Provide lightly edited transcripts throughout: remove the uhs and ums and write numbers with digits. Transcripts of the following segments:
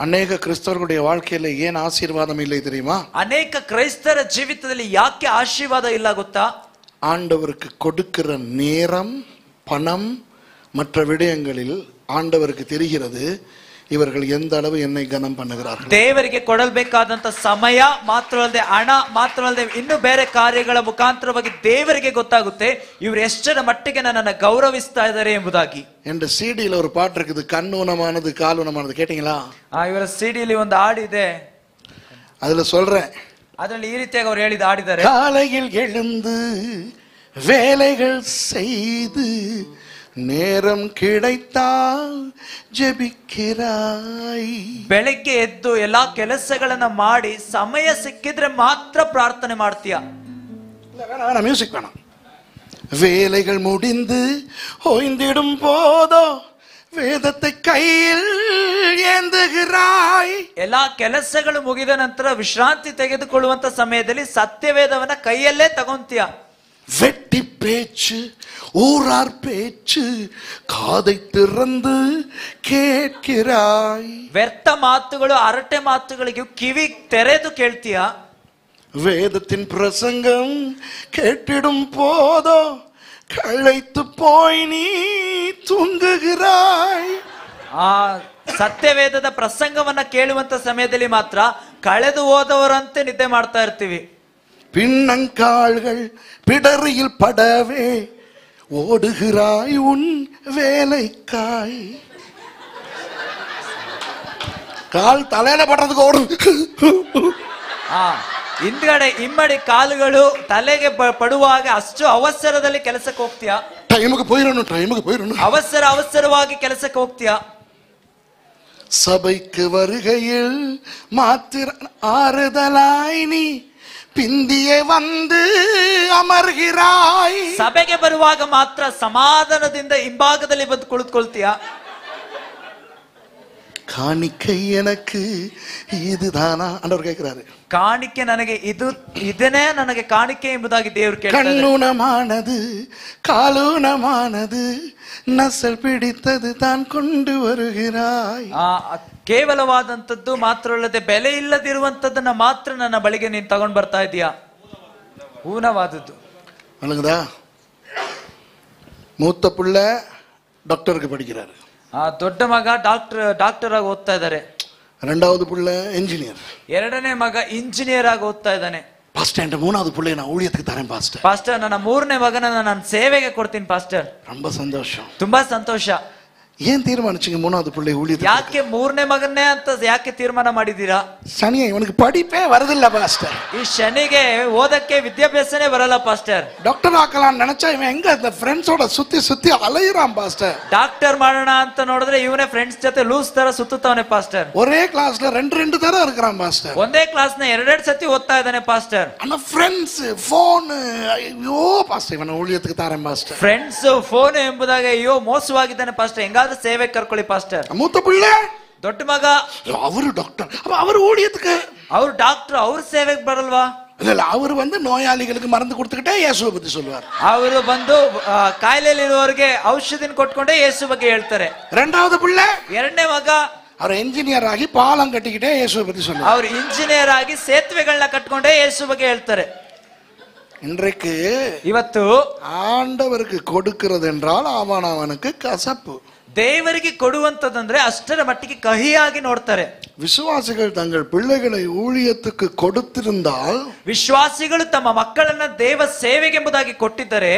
ಅನೇಕ ಕ್ರೈಸ್ತರುடைய வாழ்க்கையில ஏன் ஆசீர்வாதம் இல்லை தெரியுமா? ಅನೇಕ ಕ್ರೈಸ್ತರ ಜೀವಿತದಲ್ಲಿ ಯಾಕೆ ಆಶೀರ್ವಾದ ಇಲ್ಲ ಗೊತ್ತಾ? ஆண்டவருக்கு கொடுக்கிற நேரம், பணம், மற்ற விடயங்களில் ஆண்டவருக்கு தெரிகிறது இவர்கள் எந்த அளவு என்னை கனம் பண்ணுகிறார்கள். ದೇವರಿಗೆ ಕೊಡಬೇಕಾದಂತ ಸಮಯ ಮಾತ್ರವಲ್ಲದೆ ಹಣ ಮಾತ್ರವಲ್ಲದೆ ಇನ್ನು ಬೇರೆ ಕಾರ್ಯಗಳ ಮುಖಾಂತರವಾಗಿ ದೇವರಿಗೆ ಗೊತ್ತಾಗುತ್ತೆ ಇವರು ಎಷ್ಟರ ಮಟ್ಟಿಗೆ ನನ್ನನ್ನು ಗೌರವಿಸ್ತಾ ಇದ್ದಾರೆ ಎಂಬುದಾಗಿ. என்ற சிடியில் ஒரு பாட்டு இருக்குது, கண்ணூனமானது காலூனமானது. கேட்டீங்களா? ಇವರ ಸಿಡಿಯಲ್ಲಿ ಒಂದು ಹಾಡಿದೆ, அதுல சொல்றேன். ಅದರಲ್ಲಿ ಈ ರೀತಿಯಾಗಿ ಅವರು ಹೇಳಿದ ಹಾಡಿದ್ದಾರೆ. காலையில் எழுந்து வேலைகள் செய்து நேரம் கிடைத்தால் ಜೆಬಿಕ್ಕಿರಾಯ್. ಬೆಳಗ್ಗೆ ಎದ್ದು ಎಲ್ಲಾ ಕೆಲಸಗಳನ್ನ ಮಾಡಿ ಸಮಯ ಸಿಕ್ಕಿದ್ರೆ ಮಾತ್ರ ಪ್ರಾರ್ಥನೆ ಮಾಡ್ತೀಯ. வேணாம், மியூசிக் வேணாம். வேலைகள் முடிந்து ஓய்ந்திடும் போதோ வேதத்தை கையில் ஏந்துகிறாய். ಎಲ್ಲಾ ಕೆಲಸಗಳು ಮುಗಿದ ನಂತರ ವಿಶ್ರಾಂತಿ ತೆಗೆದುಕೊಳ್ಳುವಂತ ಸಮಯದಲ್ಲಿ ಸತ್ಯವೇದವನ್ನ ಕೈಯಲ್ಲೇ ತಗೊಂತೀಯ. வெட்டி பேச்சு, ஊரார் பேச்சு, காதை திறந்து கேட்கிறாய். ವ್ಯರ್ಥ ಮಾತುಗಳು, ಹರಟೆ ಮಾತುಗಳಿಗೆ ಕಿವಿ ತೆರೆದು ಕೇಳ್ತೀಯ. வேதத்தின் பிரசங்கம் கேட்டிடும் போதோ களைத்து போய் நீ தூங்குகிறாய். ಆ ಸತ್ಯವೇದದ ಪ್ರಸಂಗವನ್ನ ಕೇಳುವಂತ ಸಮಯದಲ್ಲಿ ಮಾತ್ರ ಕಳೆದು ಹೋದವರಂತೆ ನಿದ್ದೆ ಮಾಡ್ತಾ ಇರ್ತೀವಿ. பின்னங்கால்கள் பிடரியில் படவே ஓடுகிறாய் உன் வேலைக்காய். கால் தலையில படுறதுக்கு ஓடு. ಹಿಂದ್ಗಡೆ ಇಮ್ಮಡಿ ಕಾಲುಗಳು ತಲೆಗೆ ಪಡುವಾಗ ಅಷ್ಟು ಅವಸರದಲ್ಲಿ ಕೆಲಸಕ್ಕೆ ಹೋಗ್ತೀಯಾ. டைமுக்கு போயிடணும். ಅವಸರವಾಗಿ ಕೆಲಸಕ್ಕೆ ಹೋಗ್ತೀಯಾ. சபைக்கு வருகையில் மாத்திர ஆறுதலாய் நீ பிந்தியே வந்து ಅಮರ್கிறாய். ಸಭೆಗೆ ಬರುವಾಗ ಮಾತ್ರ ಸಮಾಧಾನದಿಂದ ಹಿಂಭಾಗದಲ್ಲಿ ಬಂದು ಕುಳಿತುಕೊಳ್ತೀಯಾ. காணிக்கை எனக்கு இதுதானா ஆண்டவர் கேட்கிறாரு. ಕಾಣಿಕೆ ನನಗೆ ಇದನ್ನೇ ನನಗೆ ಕಾಣಿಕೆ ಎಂಬುದಾಗಿ ದೇವರು ಕೇಳ್ತಾರೆ. கண்ணூனமானது காலூனமானது நசல் பிடித்தது தான் கொண்டு வருகிறாய். ಕೇವಲವಾದಂಥದ್ದು ಮಾತ್ರವಲ್ಲದೆ ಬೆಲೆ ಇಲ್ಲದಿರುವಂತದ್ದನ್ನ ಮಾತ್ರ ನನ್ನ ಬಳಿಗೆ ನೀನು ತಗೊಂಡ್ ಬರ್ತಾ ಇದೀಯಾ. ಊನವಾದದ್ದು. வணங்குதா? மூத்த புள்ள டாக்டருக்கு படிக்கிறாரு. ದೊಡ್ಡ ಮಗ ಡಾಕ್ಟರ್ ಆಗಿ ಓದ್ತಾ ಇದ್ದಾರೆ. ரெண்டாவது புள்ள இன்ஜினியர். ಎರಡನೇ ಮಗ ಇಂಜಿನಿಯರ್ ಆಗಿ ಓದ್ತಾ ಇದ್ದಾನೆ. பாஸ்டர் என்ற மூணாவது புள்ளையை நான் ஊழியத்துக்கு தரேன் பாஸ்டர். ಪಾಸ್ಟರ್, ನನ್ನ ಮೂರನೇ ಮಗನ ನಾನು ಸೇವೆಗೆ ಕೊಡ್ತೀನಿ ಪಾಸ್ಟರ್. ரொம்ப சந்தோஷம். ತುಂಬಾ ಸಂತೋಷ. ஏன் தீர்மானிச்சீங்க மூணாவது பிள்ளை ஊழியத்துக்கு? ಯಾಕೆ ಮೂರನೇ ಮಗನ್ನೇ ಅಂತ ಯಾಕೆ ತೀರ್ಮಾನ ಮಾಡಿದೀರಾ? சனியே இவனுக்கு படிப்பே வரதில்ல பாஸ்டர். ಈ ಶನಿಗೆ ಓದಕ್ಕೆ ವಿದ್ಯಾಭ್ಯಾಸನೇ ಬರಲ್ಲ ಪಾಸ್ಟರ್. டாக்டர் ஆக்கலாம் நினைச்சா இவன் எங்க அந்த ஃப்ரெண்ட்ஸோட சுத்தி அலையறான் பாஸ்டர். ಡಾಕ್ಟರ್ ಮಾಡೋಣ ಅಂತ ನೋಡಿದ್ರೆ ಇವನೇ ಫ್ರೆಂಡ್ಸ್ ಜೊತೆ ಲೂಸ್ ತರ ಸುತ್ತುತ್ತಾನೆ ಪಾಸ್ಟರ್. ஒரே கிளாஸ்ல ரெண்டு தர இருக்கிறான் பாஸ்டರ್. ಒಂದೇ ಕ್ಲಾಸ್ ನ ಎರಡೆರಡು ಸತಿ ಓದ್ತಾ ಇದ್ದಾನೆ ಪಾಸ್ಟರ್. ஆனா ஃப்ரெண்ட்ஸ் ಫೋನ್, ஐயோ பாஸ்டர் ಇವನ ஊழியத்துக்கு தரேன் பாஸ்டರ್. ಫ್ರೆಂಡ್ಸ್ ಫೋನ್ ಎಂಬುದಾಗ ಅಯ್ಯೋ ಮೋಸವಾಗಿದ್ದಾನೆ ಪಾಸ್ಟರ್, ಹೆಂಗಾದ್ರೂ ಸೇವೆ ಕರ್ಕೊಳ್ಳಿ ಪಾಸ್ಟರ್. மூத்த பிள்ளை ದೊಡ್ಡ ಮಗ அவரு டாக்டர், அவர் ஊழியத்துக்கு ಅವ್ರು ಡಾಕ್ಟರ್, ಅವ್ರ ಸೇವೆಗೆ ಬರಲ್ವಾ? இல்ல அவர் வந்து நோயாளிகளுக்கு மருந்து கொடுத்துக்கிட்டே இயேசுவை பத்தி சொல்லுவார். ಅವರು ಬಂದು ಕಾಯಿಲೆಯಲ್ಲಿರುವವರಿಗೆ ಔಷಧಿನ ಕೊಟ್ಕೊಂಡೇ ಯೇಸು ಬಗ್ಗೆ ಹೇಳ್ತಾರೆ. ரெண்டாவது பிள்ளை ಎರಡನೇ ಮಗ அவர் என்ஜினியர் ஆகி பாலம் கட்டிக்கிட்டே இயேசுவை பத்தி சொல்லுவார். ಅವ್ರು ಇಂಜಿನಿಯರ್ ಆಗಿ ಸೇತುವೆಗಳನ್ನ ಕಟ್ಕೊಂಡೇ ಯೇಸು ಬಗ್ಗೆ ಹೇಳ್ತಾರೆ. இன்றைக்கு ಇವತ್ತು ஆண்டவருக்கு கொடுக்கிறது என்றால் அவனுக்கு கசப்பு. ದೇವರಿಗೆ ಕೊಡುವಂತದಂದ್ರೆ ಅಷ್ಟರ ಮಟ್ಟಿಗೆ ಕಹಿಯಾಗಿ ನೋಡ್ತಾರೆ. விசுவாசிகள் தங்கள் பிள்ளைகளை ஊழியத்துக்கு கொடுத்திருந்தால், ವಿಶ್ವಾಸಿಗಳು ತಮ್ಮ ಮಕ್ಕಳನ್ನ ದೇವ ಸೇವೆಗೆಂಬುದಾಗಿ ಕೊಟ್ಟಿದ್ದರೆ,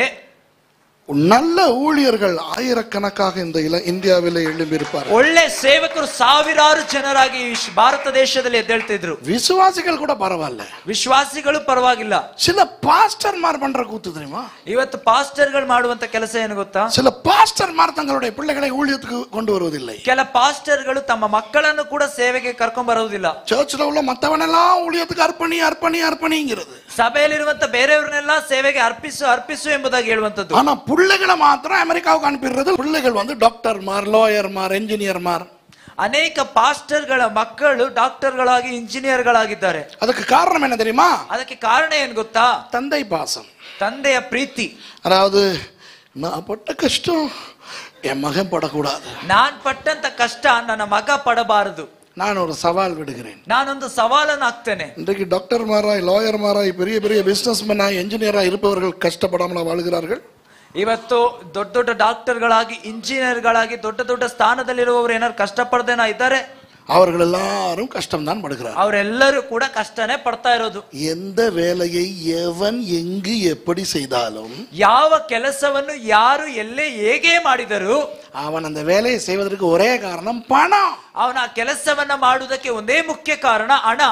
நல்ல ஊழியர்கள் ஆயிரக்கணக்காக இந்த இந்தியாவில் எழும்பியிருப்பார். ಒಳ್ಳೆ ಸೇವಕರು ಸಾವಿರಾರು ಜನರಾಗಿ ಭಾರತ ದೇಶದಲ್ಲಿ ಎದ್ದೇಳ್ತಿದ್ರು. விசுவாசிகள் கூட பரவாயில்ல, ವಿಶ್ವಾಸಿಗಳು ಪರವಾಗಿಲ್ಲ. சில பாஸ்டர்மார் பண்ற கூத்து தெரியுமா? ಇವತ್ತು ಪಾಸ್ಟರ್ಗಳು ಮಾಡುವಂತ ಕೆಲಸ ಏನು ಗೊತ್ತಾ? சில பாஸ்டர்மார் தங்களுடைய பிள்ளைகளை ஊழியத்துக்கு கொண்டு வருவதில்லை. ಕೆಲ ಪಾಸ್ಟರ್ಗಳು ತಮ್ಮ ಮಕ್ಕಳನ್ನು ಕೂಡ ಸೇವೆಗೆ ಕರ್ಕೊಂಡ್ ಬರುವುದಿಲ್ಲ. சர்ச்சில் உள்ள மத்தவனெல்லாம் ஊழியத்துக்கு அர்ப்பணிங்கிறது. ಸಭೆಯಲ್ಲಿರುವಂತ ಬೇರೆಯವ್ರನ್ನೆಲ್ಲ ಸೇವೆಗೆ ಅರ್ಪಿಸು ಎಂಬುದಾಗಿ ಹೇಳುವಂತದ್ದು. ஆனா பிள்ளைகளை மாத்திரம் அமெரிக்காவுக்கு அனுப்பிடுறது. பிள்ளைகள் வந்து டாக்டர்மார், லாயர்மார், என்ஜினியர்மார். ಅನೇಕ ಪಾಸ್ಟರ್ಗಳ ಮಕ್ಕಳು ಡಾಕ್ಟರ್ಗಳಾಗಿ ಇಂಜಿನಿಯರ್ಗಳಾಗಿದ್ದಾರೆ. ಅದಕ್ಕೆ ಕಾರಣ என்ன தெரியுமா? ಅದಕ್ಕೆ ಕಾರಣ ಏನು ಗೊತ್ತಾ? தந்தை பாசம், ತಂದೆಯ ಪ್ರೀತಿ. அதாவது நான் பட்ட கஷ்டம் என் மகன் படக்கூடாது, ನಾನ್ ಪಟ್ಟಂತ ಕಷ್ಟ ನನ್ನ ಮಗ ಪಡಬಾರದು. நான் ஒரு சவால் விடுகிறேன். ನಾನೊಂದು ಸವಾಲನ್ನು ಹಾಕ್ತೇನೆ. இன்றைக்கு டாக்டர் மாராய், லாயர் மாராய், பெரிய பெரிய பிசினஸ் மேனாய், என்ஜினியரா இருப்பவர்கள் கஷ்டப்படாமல் வாழ்கிறார்கள். ಇವತ್ತು ದೊಡ್ಡ ದೊಡ್ಡ ಡಾಕ್ಟರ್ಗಳಾಗಿ, ಇಂಜಿನಿಯರ್ಗಳಾಗಿ, ದೊಡ್ಡ ದೊಡ್ಡ ಸ್ಥಾನದಲ್ಲಿರುವವರು ಏನಾದ್ರು ಕಷ್ಟಪಡದೇನಾ ಇದ್ದಾರೆ? அவர்கள் எல்லாரும் கஷ்டம் தான் படுகிறார். ಅವರೆಲ್ಲರೂ ಕೂಡ ಕಷ್ಟನೇ ಪಡ್ತಾ ಇರೋದು. எந்த வேலையை எவன் எங்கு எப்படி செய்தாலும், ಯಾವ ಕೆಲಸವನ್ನು ಯಾರು ಎಲ್ಲೇ ಹೇಗೆ ಮಾಡಿದರೂ அவன் அந்த வேலையை செய்வதற்கு ஒரே காரணம் பணம். ಅವನ ಆ ಕೆಲಸವನ್ನ ಮಾಡುವುದಕ್ಕೆ ಒಂದೇ ಮುಖ್ಯ ಕಾರಣ ಹಣ.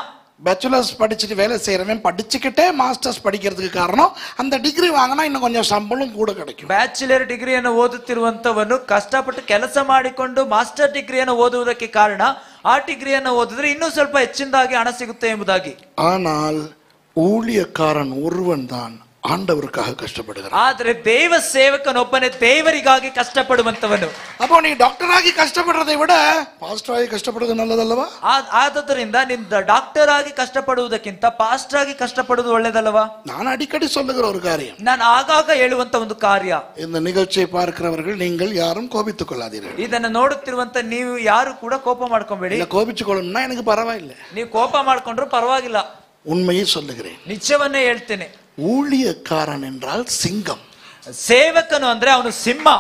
பேச்சுலர்ஸ் படிச்சுட்டு வேலை செய்யறவன் படிச்சுக்கிட்டே மாஸ்டர்ஸ் படிக்கிறதுக்கு காரணம் அந்த டிகிரி வாங்கினா இன்னும் கொஞ்சம் சம்பளம் கூட கிடைக்கும். ಬ್ಯಾಚುಲರ್ ಡಿಗ್ರಿಯನ್ನು ಓದುತ್ತಿರುವಂತವನು ಕಷ್ಟಪಟ್ಟು ಕೆಲಸ ಮಾಡಿಕೊಂಡು ಮಾಸ್ಟರ್ ಡಿಗ್ರಿಯನ್ನು ಓದುವುದಕ್ಕೆ ಕಾರಣ ಆ ಡಿಗ್ರಿಯನ್ನು ಓದಿದ್ರೆ ಇನ್ನೂ ಸ್ವಲ್ಪ ಹೆಚ್ಚಿನದಾಗಿ ಹಣ ಸಿಗುತ್ತೆ ಎಂಬುದಾಗಿ. ஆனால் ஊழியக்காரன் ஒருவன் தான் ஆண்டவருக்காக கஷ்டப்படுகிறான். ಆದ್ರೆ ದೇವ ಸೇವಕನೊಬ್ಬನೇ ದೇವರಿಗಾಗಿ ಕಷ್ಟಪಡುವಂತವನು. அப்போ நீ டாக்டர் ஆகி கஷ்டப்படுறதை விட பாஸ்டர் ஆகி கஷ்டப்படுறது நல்லதல்லவா? ಆದ್ದರಿಂದ ನಿನ್ನ ಡಾಕ್ಟರ್ ಆಗಿ ಕಷ್ಟಪಡುವುದಕ್ಕಿಂತ ಪಾಸ್ಟರ್ ಆಗಿ ಕಷ್ಟಪಡುವುದು ಒಳ್ಳೆಯದಲ್ಲವಾ? நான் அடிக்கடி சொல்லுகிற ஒரு காரியம், ನಾನು ಆಗಾಗ ಹೇಳುವಂತ ಒಂದು ಕಾರ್ಯ. இந்த நிகழ்ச்சியை பார்க்கிறவர்கள் நீங்கள் யாரும் கோபித்துக் கொள்ளாதீர்கள். ಇದನ್ನ ನೋಡುತ್ತಿರುವಂತ ನೀವು ಯಾರು ಕೂಡ ಕೋಪ ಮಾಡ್ಕೊಂಬೇಡಿ. இல்ல கோபிச்சுக்கொள்ளணும்னா எனக்கு பரவாயில்லை, ನೀವು ಕೋಪ ಮಾಡ್ಕೊಂಡ್ರು ಪರವಾಗಿಲ್ಲ. உண்மையை சொல்லுகிறேன். ನಿಜವನ್ನೇ ಹೇಳ್ತೇನೆ. ஊழியக்காரன் என்றால் சிங்கம். ಸೇವಕನು ಅಂದ್ರೆ ಅವನು ಸಿಂಹ.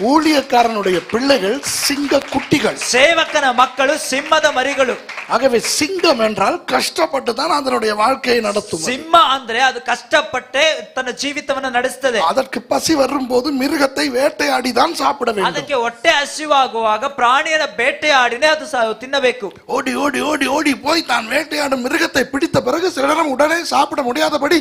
ஊழியக்காரனுடைய பிள்ளைகள் சிங்க குட்டிகள். ಸೇವಕನ ಮಕ್ಕಳು ಸಿಂಹದ ಮರಿಗಳು. ஆகவே சிங்கம் என்றால் கஷ்டப்பட்டு தான் அதனுடைய வாழ்க்கையை நடத்தும். ಸಿಂಹ ಅಂದ್ರೆ ಅದು ಕಷ್ಟಪಟ್ಟೆ ತನ್ನ ಜೀವಿತವನ್ನು ನಡೆಸುತ್ತದೆ. அதற்கு பசி வரும்போது மிருகத்தை வேட்டையாடி தான் சாப்பிட வேண்டும். ಅದಕ್ಕೆ ಹೊಟ್ಟೆ ಹಸಿವಾಗುವಾಗ ಪ್ರಾಣಿಯನ್ನ ಬೇಟೆಯಾಡಿನೇ ಅದು ತಿನ್ನಬೇಕು. ஓடி ஓடி ஓடி ஓடி போய் தான் வேட்டையாடும் மிருகத்தை பிடித்த பிறகு சில நேரம் உடனே சாப்பிட முடியாதபடி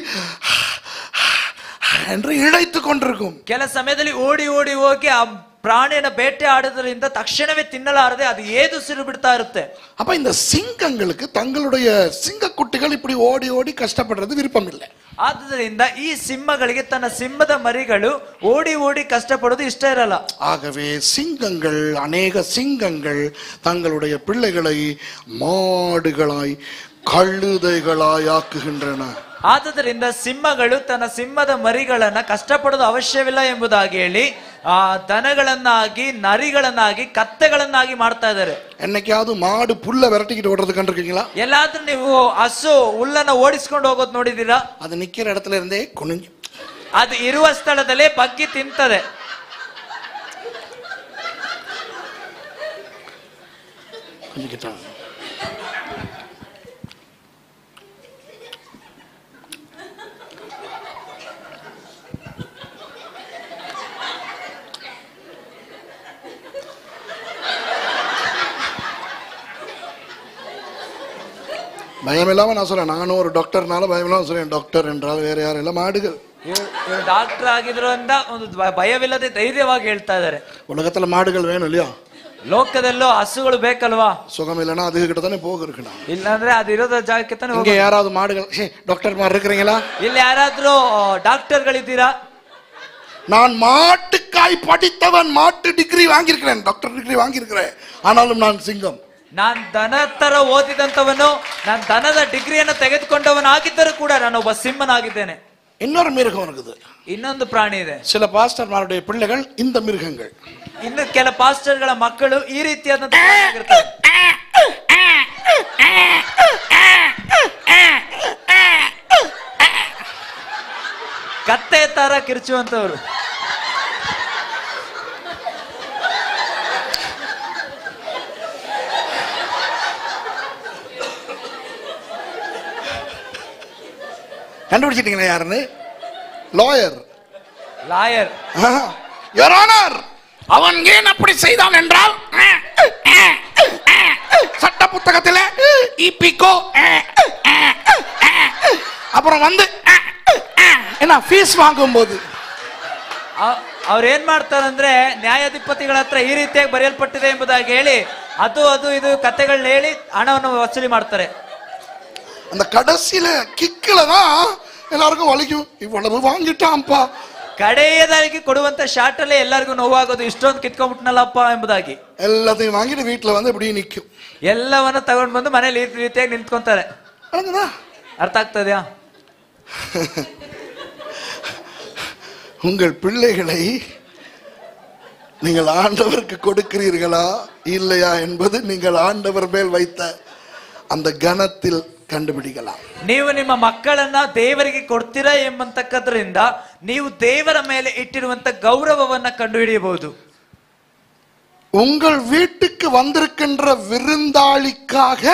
என்று இழைத்துக் கொண்டிருக்கும். ಕೆಲ ಸಮಯದಲ್ಲಿ ಓಡಿ ಓಡಿ ಹೋಗಿ ಆ ಪ್ರಾಣಿಯನ್ನ ಬೇಟೆ ಆಡೋದ್ರಿಂದ ತಕ್ಷಣವೇ ತಿನ್ನಲಾರದೆ ಅದು ಏದುಸಿರು ಬಿಡ್ತಾ ಇರುತ್ತೆ. அப்ப இந்த சிங்கங்களுக்கு தங்களுடைய சிங்க குட்டிகள் இப்படி ஓடி ஓடி கஷ்டப்படுறது விருப்பம் இல்லை. ಆದ್ದರಿಂದ ಈ ಸಿಂಹಗಳಿಗೆ ತನ್ನ ಸಿಂಹದ ಮರಿಗಳು ಓಡಿ ಓಡಿ ಕಷ್ಟಪಡೋದು ಇಷ್ಟ ಇರಲ್ಲ. ஆகவே சிங்கங்கள், அநேக சிங்கங்கள் தங்களுடைய பிள்ளைகளை மாடுகளாய் கழுதைகளாய் ஆக்குகின்றன. ಆದ್ದರಿಂದ ಸಿಂಹಗಳು ತನ್ನ ಸಿಂಹದ ಮರಿಗಳನ್ನ ಕಷ್ಟಪಡೋದು ಅವಶ್ಯವಿಲ್ಲ ಎಂಬುದಾಗಿ ಹೇಳಿ ಆ ದನಗಳನ್ನಾಗಿ, ನರಿಗಳನ್ನಾಗಿ, ಕತ್ತೆಗಳನ್ನಾಗಿ ಮಾಡ್ತಾ ಇದ್ದಾರೆ. என்னைக்காவது மாடு புல்ல விரட்டிக்கிட்டு ஓடுறது கண்டிருக்கீங்களா? ಎಲ್ಲಾದ್ರೂ ನೀವು ಹಸು ಹುಲ್ಲನ್ನ ಓಡಿಸ್ಕೊಂಡು ಹೋಗೋದು ನೋಡಿದೀರಾ? அது நிக்கிற இடத்துல இருந்தே குனிஞ்சு ಅದು ಇರುವ ಸ್ಥಳದಲ್ಲೇ ಬಗ್ಗಿ ತಿಂತದೆ. பயம் இல்லாம நான் சொல்றேன், நானும் ஒரு டாக்டர்னால பயம் இல்லாம சொல்றேன், டாக்டர் என்றால் வேற யாரும் இல்ல, மாடுகள். ಡಾಕ್ಟರ್ ಆಗಿದ್ರು ಅಂತ ಒಂದು ಭಯವಿಲ್ಲದೆ ಧೈರ್ಯವಾಗಿ ಹೇಳ್ತಾ ಇದ್ದಾರೆ. உலகத்துல மாடுகள் வேணும் இல்லையா? ಲೋಕದಲ್ಲೂ ಹಸುಗಳು ಬೇಕಲ್ವಾ? சுகம் இல்லைன்னா அது கிட்ட தானே போகணும். ಇಲ್ಲಾಂದ್ರೆ ಅದು ಇರೋದ ಜಾಗಕ್ಕೆ ತಾನೆ. இங்க யாராவது மாடுகள் டாக்டர் மாதிரி இருக்கிறீங்களா? ಇಲ್ಲಿ ಯಾರಾದ್ರೂ ಡಾಕ್ಟರ್ಗಳಿದ್ದೀರಾ? நான் மாட்டுக்காய் படித்தவன், மாட்டு டிகிரி வாங்கியிருக்கிறேன், டாக்டர் டிகிரி வாங்கியிருக்கிறேன், ஆனாலும் நான் சிங்கம். ನಾನ್ ದನ ತರ ಓದಿದಂತವನು, ನಾನು ದನದ ಡಿಗ್ರಿಯನ್ನು ತೆಗೆದುಕೊಂಡವನಾಗಿದ್ದರೂ ಕೂಡ ನಾನು ಒಬ್ಬ ಸಿಂಹನಾಗಿದ್ದೇನೆ. இன்னொரு மிருகம் இருக்குது, ಇನ್ನೊಂದು ಪ್ರಾಣಿ ಇದೆ. சில பாஸ்டர்மாருடைய பிள்ளைகள் இந்த மிருகங்கள். ಇನ್ನು ಕೆಲ ಪಾಸ್ಟರ್ಗಳ ಮಕ್ಕಳು ಈ ರೀತಿಯಾದಂತ ಕತ್ತೆ ತರ ಕಿರ್ಚುವಂತವ್ರು. கண்டுபிடிச்சிட்டீங்களா யாருன்னு? லாயர். லாயர். யுவர் ஆனர், அவன் ஏன் அப்படி செய்தான் என்றால் சட்ட புத்தகத்தில் இபிகோ அப்புறம் வந்து என்ன ஃபீஸ் வாங்கும்போது ಅವ್ರು ಏನ್ ಮಾಡ್ತಾರಂದ್ರೆ ನ್ಯಾಯಾಧಿಪತಿಗಳ ಹತ್ರ ಈ ರೀತಿಯಾಗಿ ಬರೆಯಲ್ಪಟ್ಟಿದೆ ಎಂಬುದಾಗಿ ಹೇಳಿ ಅದು ಅದು ಇದು ಕಥೆಗಳನ್ನ ಹೇಳಿ ಹಣವನ್ನು ವಸೂಲಿ ಮಾಡ್ತಾರೆ. அந்த கடைசியில கிக்கில தான் எல்லாருக்கும் வலிக்கும், இவ்வளவு வாங்கிட்டான்ப்பா. ಕಡೆಯದಾಗಿ ಕೊಡುವಂತ ಶಾರ್ಟ್ ಅಲ್ಲೇ ಎಲ್ಲರಿಗೂ ನೋವಾಗೋದು, ಇಷ್ಟೊಂದು ಕಿತ್ಕೊಂಡ್ಬಿಟ್ನಲ್ಲಪ್ಪ ಎಂಬುದಾಗಿ. எல்லாத்தையும் வாங்கிட்டு வீட்டுல வந்து இப்படி நிக்கும், ಎಲ್ಲವನ್ನ ತಗೊಂಡು ಬಂದು ಮನೇಲಿ ಈ ರೀತಿಯಾಗಿ ನಿಂತ್ಕೊಂತಾರೆ. ಅರ್ಥ ಆಗ್ತದ್ಯಾ? உங்கள் பிள்ளைகளை நீங்கள் ஆண்டவருக்கு கொடுக்கிறீர்களா இல்லையா என்பது நீங்கள் ஆண்டவர் மேல் வைத்த அந்த கனத்தில் ಕಂಡುಬಿಡಿಗலாம். ನೀವು ನಿಮ್ಮ ಮಕ್ಕಳನ್ನ ದೇವರಿಗೆ ಕೊಡ್ತೀರಾ ಎಂಬಂತಕ್ಕದ್ರಿಂದ ನೀವು ದೇವರ ಮೇಲೆ ಇಟ್ಟಿರುವಂತ ಗೌರವವನ್ನ ಕಂಡುಹಿಡಿಯಬಹುದು. உங்கள் வீட்டுக்கு வந்திருக்கின்ற விருந்தாளிக்காக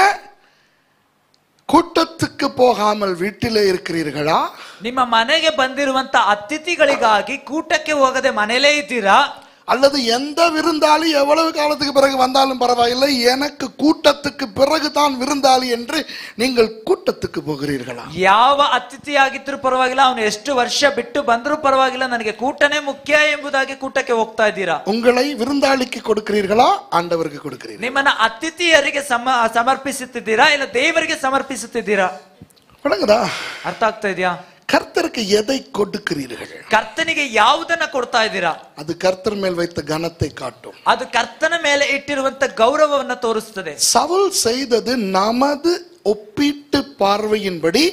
கூட்டத்துக்கு போகாமல் வீட்டிலே இருக்கிறீர்களா? ನಿಮ್ಮ ಮನೆಗೆ ಬಂದಿರುವಂತ ಅತಿಥಿಗಳಿಗಾಗಿ ಕೂಟಕ್ಕೆ ಹೋಗದೆ ಮನೆಯಲ್ಲೇ ಇದ್ದೀರಾ? அல்லது எந்த விருந்தாளி எவ்வளவு காலத்துக்கு பிறகு வந்தாலும் பரவாயில்லை, எனக்கு கூட்டத்துக்கு பிறகுதான் விருந்தாளி என்று நீங்கள் கூட்டத்துக்கு போகிறீர்களா? ಯಾವ ಅತಿಥಿಯಾಗಿದ್ರೂ ಪರವಾಗಿಲ್ಲ, ಅವನು ಎಷ್ಟು ವರ್ಷ ಬಿಟ್ಟು ಬಂದರೂ ಪರವಾಗಿಲ್ಲ, ನನಗೆ ಕೂಟನೇ ಮುಖ್ಯ ಎಂಬುದಾಗಿ ಕೂಟಕ್ಕೆ ಹೋಗ್ತಾ ಇದ್ದೀರಾ? உங்களை விருந்தாளிக்கு கொடுக்கிறீர்களா ஆண்டவருக்கு கொடுக்கிறீர்களா? ನಿಮ್ಮನ್ನ ಅತಿಥಿಯರಿಗೆ ಸಮರ್ಪಿಸುತ್ತಿದ್ದೀರಾ ಇಲ್ಲ ದೇವರಿಗೆ ಸಮರ್ಪಿಸುತ್ತಿದ್ದೀರಾ? விளங்குதா? ಅರ್ಥ ಆಗ್ತಾ ಇದೆಯಾ? கர்த்தருக்கு எதை கொடுக்கிறீர்கள்? ಕರ್ತನಿಗೆ ಯಾವುದನ್ನ ಕೊಡ್ತಾ ಇದ್ದೀರಾ? அது கர்த்தர் மேல் வைத்த கனத்தை காட்டும். ಅದು ಕರ್ತನ ಮೇಲೆ ಇಟ್ಟಿರುವಂತ ಗೌರವವನ್ನು ತೋರಿಸುತ್ತದೆ. சவுல் செய்தது நமது ஒப்பீட்டு பார்வையின்படி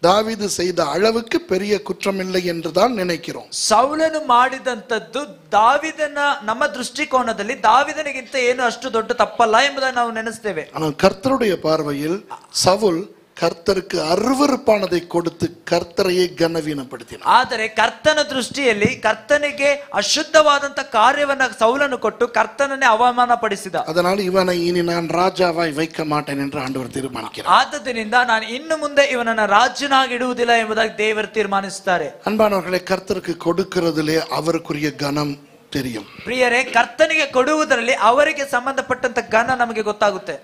தாவீது செய்த அளவுக்கு பெரிய குற்றமில்லை என்றுதான் நினைக்கிறோம். ಸೌಲನು ಮಾಡಿದಂತದ್ದು ದಾವಿದನ ನಮ್ಮ ದೃಷ್ಟಿಕೋನದಲ್ಲಿ ದಾವಿದನಿಗಿಂತ ಏನು ಅಷ್ಟು ದೊಡ್ಡ ತಪ್ಪಲ್ಲ ಎಂಬುದನ್ನು ನಾವು ನೆನೆಸ್ತೇವೆ. ஆனால் கர்த்தருடைய பார்வையில் சவுல் கர்த்தருக்கு அருவருப்பானதை கொடுத்து கர்த்தரையே கனவீனப்படுத்தினார். ಆದರೆ ಕರ್ತನ ದೃಷ್ಟಿಯಲ್ಲಿ ಕರ್ತನಿಗೆ ಅಶುದ್ಧವಾದಂತ ಕಾರ್ಯವನ್ನ ಸೌಲನು ಕೊಟ್ಟು ಕರ್ತನನ್ನೇ ಅವಮಾನ ಪಡಿಸಿದ. அதனால் இவனை இனி நான் ராஜாவாய் வைக்க மாட்டேன் என்று ஆண்டவர் தீர்மானிக்கிறார். ಆದ್ದರಿಂದ ನಾನು ಇನ್ನು ಮುಂದೆ ಇವನನ್ನ ರಾಜನಾಗಿ ಇಡುವುದಿಲ್ಲ ಎಂಬುದಾಗಿ ದೇವರು ತೀರ್ಮಾನಿಸುತ್ತಾರೆ. அன்பானவர்களே, கர்த்தருக்கு கொடுக்கிறதிலே அவருக்குரிய கனம் தெரியும். ಪ್ರಿಯರೇ, ಕರ್ತನಿಗೆ ಕೊಡುವುದರಲ್ಲಿ ಅವರಿಗೆ ಸಂಬಂಧಪಟ್ಟಂತ ಘನ ನಮಗೆ ಗೊತ್ತಾಗುತ್ತೆ.